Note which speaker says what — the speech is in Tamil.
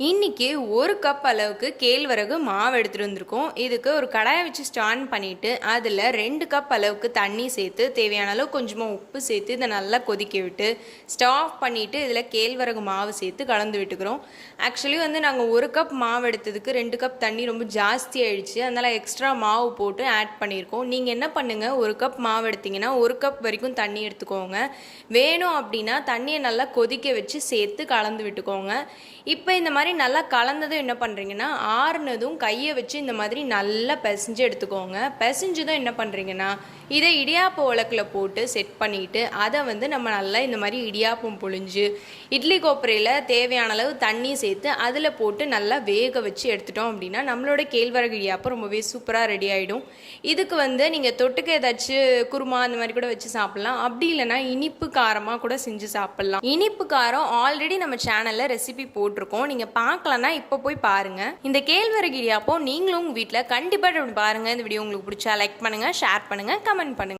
Speaker 1: இன்னைக்கு 1 கப் அளவுக்கு கேழ்வரகு மாவு எடுத்துகிட்டு வந்திருக்கோம். இதுக்கு ஒரு கடாயை வச்சு ஸ்டார்ட் பண்ணிவிட்டு அதில் 2 கப் அளவுக்கு தண்ணி சேர்த்து தேவையான அளவு கொஞ்சமாக உப்பு சேர்த்து இதை நல்லா கொதிக்க விட்டு ஸ்டவ் ஆஃப் பண்ணிவிட்டு இதில் கேழ்வரகு மாவு சேர்த்து கலந்து விட்டுக்கிறோம். ஆக்சுவலி நாங்கள் 1 கப் மாவு எடுத்ததுக்கு 2 கப் தண்ணி ரொம்ப ஜாஸ்தி ஆயிடுச்சு. அதனால் எக்ஸ்ட்ரா மாவு போட்டு ஆட் பண்ணியிருக்கோம். நீங்கள் என்ன பண்ணுங்கள், 1 கப் மாவு எடுத்திங்கன்னா 1 கப் வரைக்கும் தண்ணி எடுத்துக்கோங்க. வேணும் அப்படின்னா தண்ணியை நல்லா கொதிக்க வச்சு சேர்த்து கலந்து விட்டுக்கோங்க. இப்போ இந்த மாதிரி நல்லா கலந்ததும் என்ன பண்ணுறீங்கன்னா, ஆறுனதும் கையை வச்சு இந்த மாதிரி நல்லா பிசைஞ்சு எடுத்துக்கோங்க. பிசைஞ்சதும் என்ன பண்ணுறீங்கன்னா, இதை இடியாப்ப உலக்கில் போட்டு செட் பண்ணிவிட்டு அதை நம்ம நல்லா இந்த மாதிரி இடியாப்பம் பொழிஞ்சு இட்லி கோப்பரையில் தேவையான அளவு தண்ணி சேர்த்து அதில் போட்டு நல்லா வேக வச்சு எடுத்துட்டோம் அப்படின்னா நம்மளோட கேழ்வரகு இடியாப்பம் ரொம்பவே சூப்பராக ரெடி ஆகிடும். இதுக்கு நீங்கள் தொட்டுக்க ஏதாச்சும் குருமா அந்த மாதிரி கூட வச்சு சாப்பிட்லாம். அப்படி இல்லைனா இனிப்பு காரமாக கூட செஞ்சு சாப்பிட்லாம். இனிப்பு காரம் ஆல்ரெடி நம்ம சேனலில் ரெசிபி போட்டிருக்கோம். நீங்கள் பார்க்கலன்னா இப்போ போய் பாருங்கள். இந்த கேழ்வரகு இடியாப்பம் நீங்களும் உங்கள் வீட்டில் கண்டிப்பாக பாருங்கள். இந்த வீடியோ உங்களுக்கு பிடிச்சா லைக் பண்ணுங்கள், ஷேர் பண்ணுங்கள், கமெண்ட் பண்ணுங்கள்.